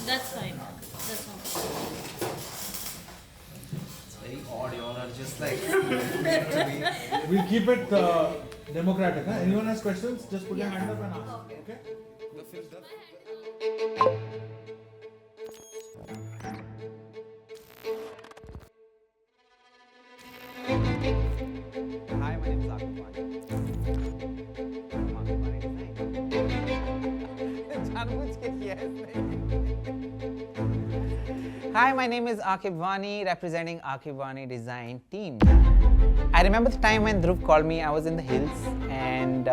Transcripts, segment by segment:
That's fine. That's not. It's very odd, you all are just like. We'll keep it democratic. Huh? Anyone has questions? Just put your hand up and ask. Okay? Hi, my name is Aaquib Wani. from Aaquib Wani Design. जानबूझ के किया है इसने। Hi, my name is Aaquib Wani, representing Aaquib Wani Design team. I remember the time when Dhruv called me. I was in the hills, and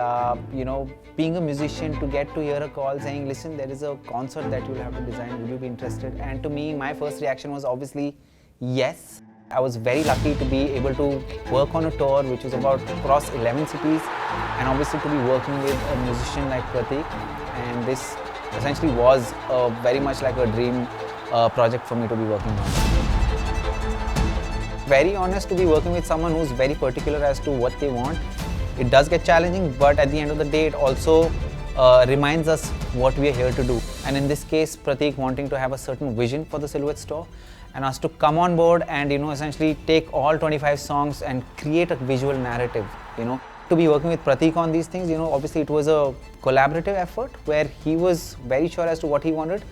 being a musician, to get to hear a call saying, "Listen, there is a concert that you'll have to design. Would you be interested?" And to me, my first reaction was obviously yes. I was very lucky to be able to work on a tour which was about across 11 cities, and obviously to be working with a musician like Prateek. And this essentially was very much like a dream project for me to be working on. Very honest, to be working with someone who's very particular as to what they want. It does get challenging, but at the end of the day, it also reminds us what we are here to do. And in this case, Prateek wanting to have a certain vision for the Silhouette store, and us to come on board and essentially take all 25 songs and create a visual narrative. To be working with Prateek on these things, obviously it was a collaborative effort where he was very sure as to what he wanted.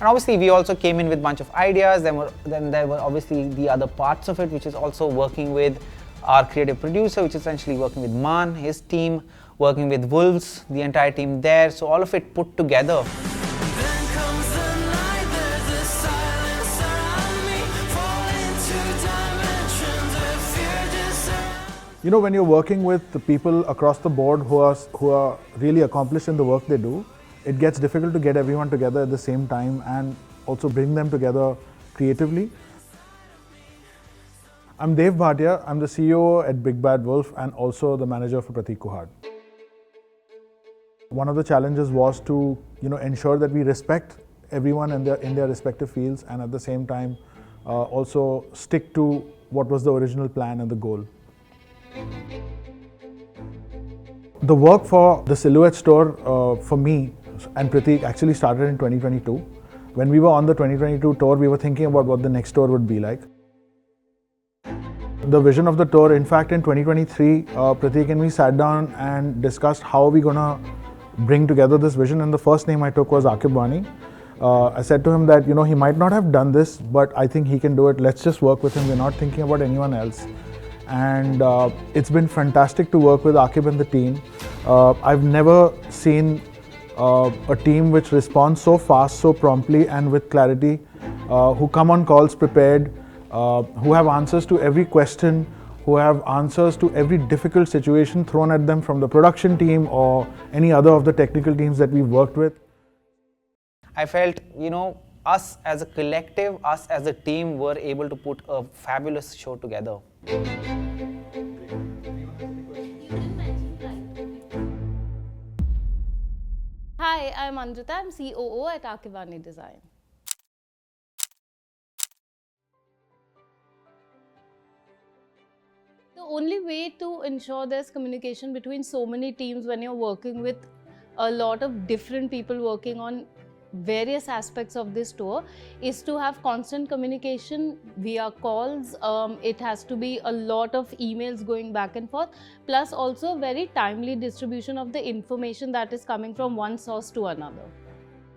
And obviously we also came in with a bunch of ideas. Then there were obviously the other parts of it, which is also working with our creative producer, which is essentially working with Maan, his team, working with Wolves, the entire team there. So all of it put together. When you're working with the people across the board who are really accomplished in the work they do, it gets difficult to get everyone together at the same time and also bring them together creatively. I'm Bhatia. I'm the CEO at Big Bad Wolf and also the manager for Prateek Kuhad. One of the challenges was to ensure that we respect everyone in their respective fields, and at the same time also stick to what was the original plan and the goal. The work for the Silhouette store for me and Prateek actually started in 2022. When we were on the 2022 tour, we were thinking about what the next tour would be like. The vision of the tour, in fact, in 2023, Prateek and me sat down and discussed how are we going to bring together this vision, and the first name I took was Aaquib Wani. I said to him that he might not have done this, but I think he can do it. Let's just work with him. We're not thinking about anyone else. And it's been fantastic to work with Aaquib and the team. I've never seen a team which responds so fast, so promptly and with clarity, who come on calls prepared, who have answers to every question, who have answers to every difficult situation thrown at them from the production team or any other of the technical teams that we've worked with. I felt, us as a collective, us as a team were able to put a fabulous show together. Hi, I'm Anjita. I'm COO at Aaquib Wani Design. The only way to ensure there's communication between so many teams when you're working with a lot of different people working on various aspects of this tour is to have constant communication via calls. It has to be a lot of emails going back and forth, plus also very timely distribution of the information that is coming from one source to another.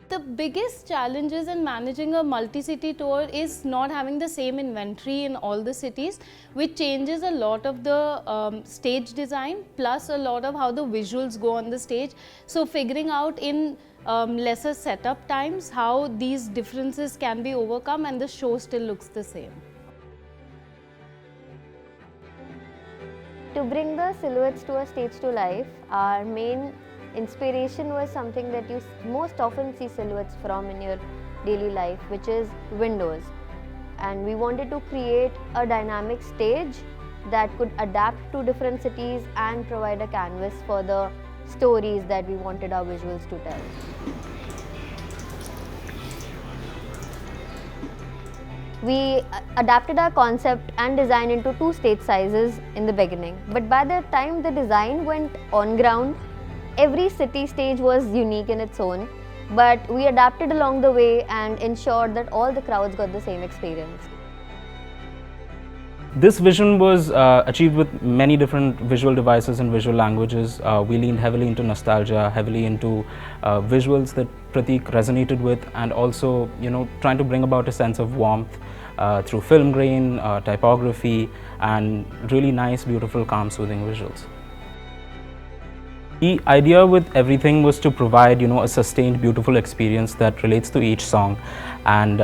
The biggest challenges in managing a multi-city tour is not having the same inventory in all the cities, which changes a lot of the stage design, plus a lot of how the visuals go on the stage. So figuring out in lesser setup times how these differences can be overcome and the show still looks the same. To bring the silhouettes to a stage to life, our main inspiration was something that you most often see silhouettes from in your daily life, which is windows. And we wanted to create a dynamic stage that could adapt to different cities and provide a canvas for the stories that we wanted our visuals to tell. We adapted our concept and design into 2 stage sizes in the beginning, but by the time the design went on ground, every city stage was unique in its own. but we adapted along the way and ensured that all the crowds got the same experience. This vision was achieved with many different visual devices and visual languages. We leaned heavily into nostalgia, heavily into visuals that Prateek resonated with, and also, trying to bring about a sense of warmth through film grain, typography, and really nice, beautiful, calm, soothing visuals. The idea with everything was to provide, a sustained, beautiful experience that relates to each song, and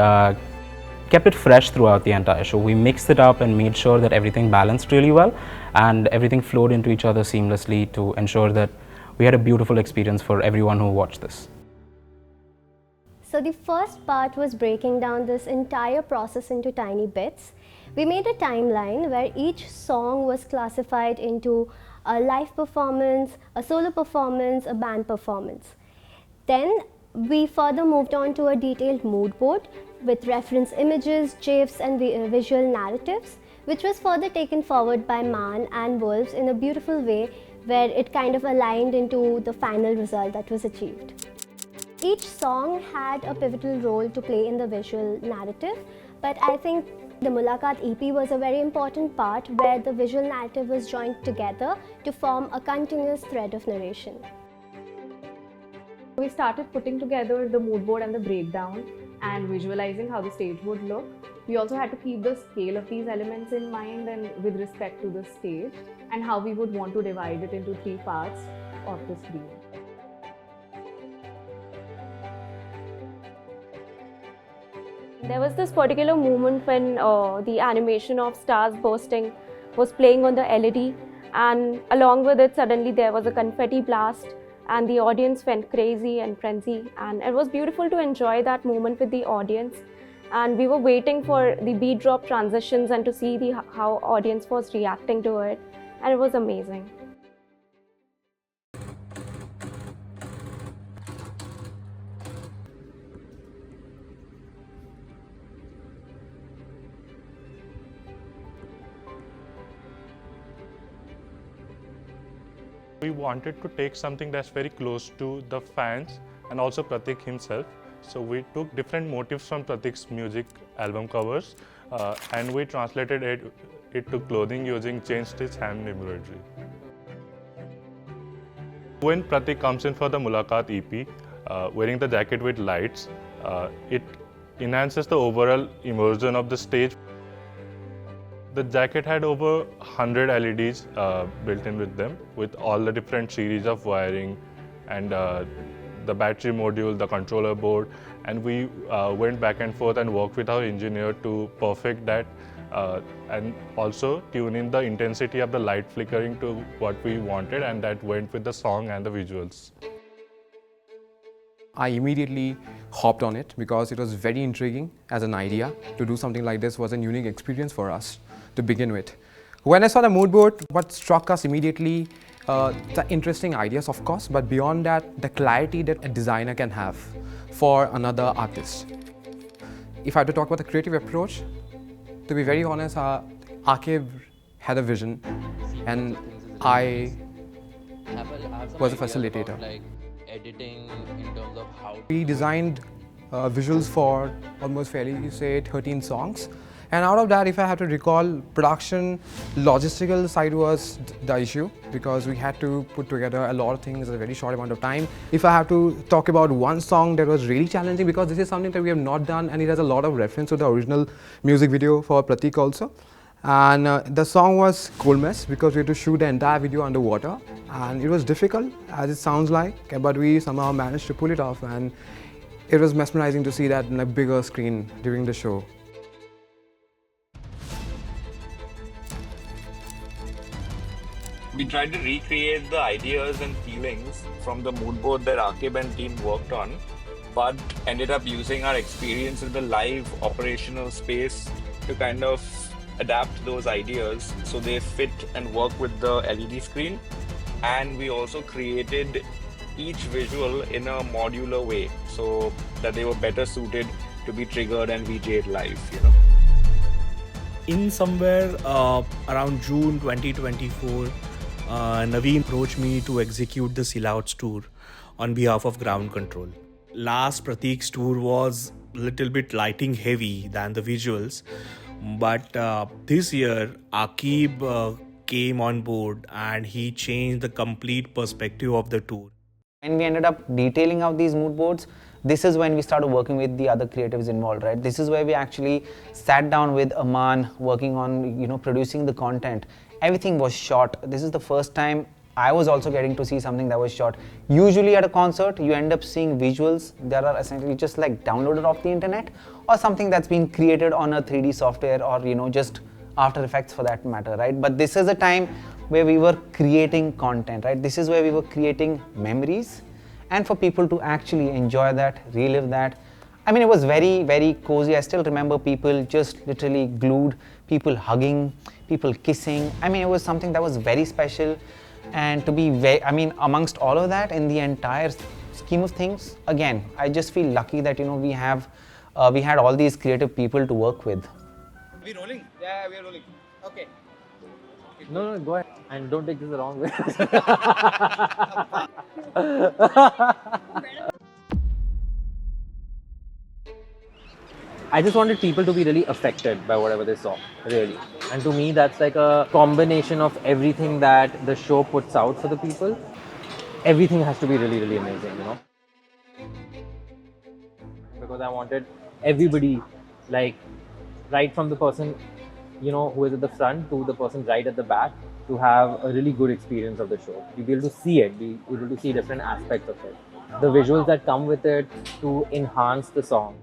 kept it fresh throughout the entire show. We mixed it up and made sure that everything balanced really well and everything flowed into each other seamlessly to ensure that we had a beautiful experience for everyone who watched this. So the first part was breaking down this entire process into tiny bits. We made a timeline where each song was classified into a live performance, a solo performance, a band performance. Then we further moved on to a detailed mood board with reference images, GIFs and visual narratives, which was further taken forward by Maan and Wolves in a beautiful way where it kind of aligned into the final result that was achieved. Each song had a pivotal role to play in the visual narrative, but I think the Mulaqat EP was a very important part where the visual narrative was joined together to form a continuous thread of narration. We started putting together the mood board and the breakdown and visualizing how the stage would look. We also had to keep the scale of these elements in mind and with respect to the stage and how we would want to divide it into 3 parts of the screen. There was this particular moment when the animation of stars bursting was playing on the LED, and along with it suddenly there was a confetti blast and the audience went crazy and frenzy, and it was beautiful to enjoy that moment with the audience, and we were waiting for the beat drop transitions and to see how audience was reacting to it, and it was amazing. We wanted to take something that's very close to the fans and also Prateek himself. So we took different motifs from Prateek's music album covers and we translated it to clothing using chain stitch hand embroidery. When Prateek comes in for the Mulaqat EP, wearing the jacket with lights, it enhances the overall immersion of the stage. The jacket had over 100 LEDs built in with them, with all the different series of wiring and the battery module, the controller board, and we went back and forth and worked with our engineer to perfect that and also tune in the intensity of the light flickering to what we wanted, and that went with the song and the visuals. I immediately hopped on it because it was very intriguing as an idea. To do something like this was a unique experience for us to begin with. When I saw the mood board, what struck us immediately, the interesting ideas of course, but beyond that, the clarity that a designer can have for another artist. If I had to talk about the creative approach, to be very honest, Aaquib had a vision and I was a facilitator. Editing in terms of how we designed visuals for almost fairly say 13 songs, and out of that, if I have to recall, production logistical side was the issue because we had to put together a lot of things in a very short amount of time. If I have to talk about one song that was really challenging, because this is something that we have not done and it has a lot of reference to the original music video for Prateek also. And the song was Cold Mess because we had to shoot the entire video underwater, and it was difficult as it sounds like, but we somehow managed to pull it off, and it was mesmerizing to see that on a bigger screen during the show. We tried to recreate the ideas and feelings from the mood board that Aaquib and team worked on, but ended up using our experience in the live operational space to kind of adapt those ideas so they fit and work with the LED screen. And we also created each visual in a modular way so that they were better suited to be triggered and VJ'd live, In somewhere around June 2024, Naveen approached me to execute the Sellouts tour on behalf of Ground Control. last Prateek's tour was a little bit lighting heavy than the visuals, but this year Aaquib came on board and he changed the complete perspective of the tour. When we ended up detailing out these mood boards, this is when we started working with the other creatives involved, right? This is where we actually sat down with Maan, working on, producing the content. Everything was shot. This is the first time I was also getting to see something that was shot. Usually at a concert, you end up seeing visuals that are essentially just like downloaded off the internet, or something that's been created on a 3D software, or just After Effects for that matter, right? But this is a time where we were creating content, right? This is where we were creating memories, and for people to actually enjoy that, relive that. I mean, it was very, very cozy. I still remember people just literally glued, people hugging, people kissing. I mean, it was something that was very special. And to be amongst all of that, in the entire scheme of things, again, I just feel lucky that, we had all these creative people to work with. Are we rolling? Yeah, we are rolling. Okay. No, go ahead. And don't take this the wrong way. I just wanted people to be really affected by whatever they saw, really. And to me, that's like a combination of everything that the show puts out for the people. Everything has to be really, really amazing, Because I wanted everybody, like, right from the person, who is at the front to the person right at the back, to have a really good experience of the show. You'll be able to see it, be able to see different aspects of it. The visuals that come with it to enhance the song.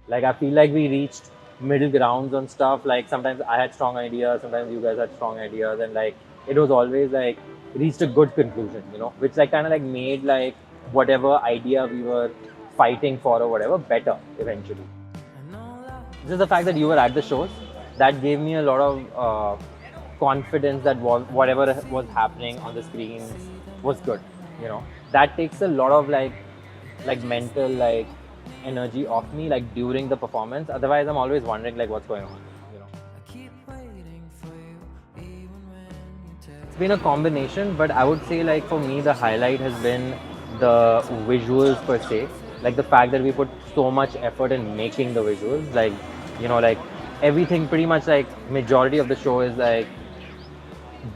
Like, I feel like we reached middle grounds on stuff. Like, sometimes I had strong ideas, sometimes you guys had strong ideas, and like, it was always like, reached a good conclusion, which like kind of like made like whatever idea we were fighting for or whatever better eventually. Just the fact that you were at the shows, that gave me a lot of confidence that whatever was happening on the screens was good, That takes a lot of like mental energy off me during the performance. Otherwise, I'm always wondering what's going on, It's been a combination, but I would say for me the highlight has been the visuals per se. The fact that we put so much effort in making the visuals, everything pretty much majority of the show is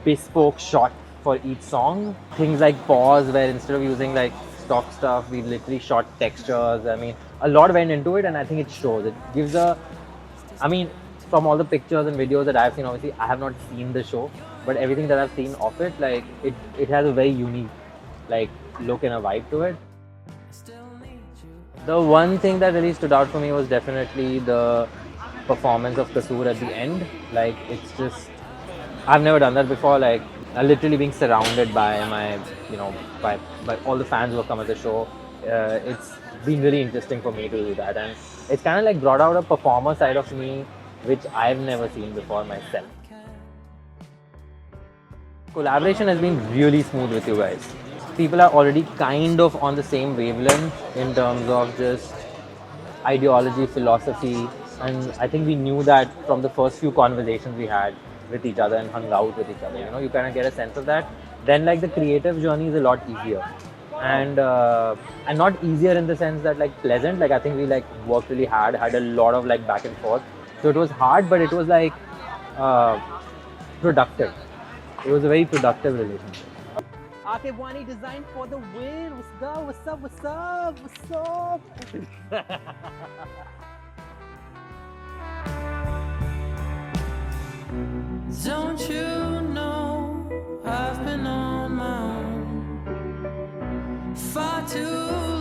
bespoke shot for each song. Things like pause, where instead of using stock stuff, we literally shot textures. I mean, a lot went into it, and I think it shows. It gives from all the pictures and videos that I've seen, obviously I have not seen the show, but everything that I've seen of it, it has a very unique look and a vibe to it. The one thing that really stood out for me was definitely the performance of Kasoor at the end. It's just, I've never done that before. Literally being surrounded by my, by all the fans who have come at the show. It's been really interesting for me to do that, and it's kind of brought out a performer side of me which I've never seen before myself. Collaboration has been really smooth with you guys. People are already kind of on the same wavelength in terms of just ideology, philosophy, and I think we knew that from the first few conversations we had with each other and hung out with each other. You kind of get a sense of that. Then the creative journey is a lot easier, and not easier in the sense that pleasant. I think we worked really hard, had a lot of back and forth. So it was hard, but it was productive. It was a very productive relationship. Aaquib Wani designed for the win. What's up? What's up? What's up? Don't you know I've been on my own far too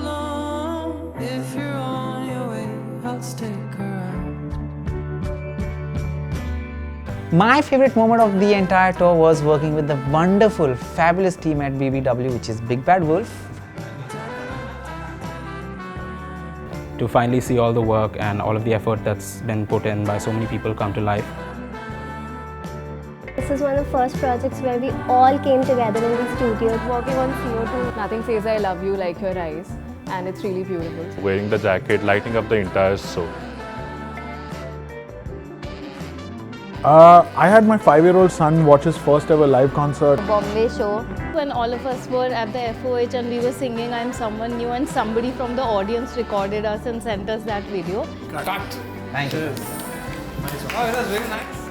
long. If you're on your way, I'll stick around. My favorite moment of the entire tour was working with the wonderful, fabulous team at BBW, which is Big Bad Wolf. To finally see all the work and all of the effort that's been put in by so many people come to life. This is one of the first projects where we all came together in the studio. Working on CO2, nothing says I love you like your eyes, and it's really beautiful. Wearing the jacket, lighting up the entire show. I had my 5-year-old son watch his first ever live concert. Bombay show when all of us were at the FOH and we were singing I'm Someone New, and somebody from the audience recorded us and sent us that video. Cut. Thank you. Oh, it was very nice.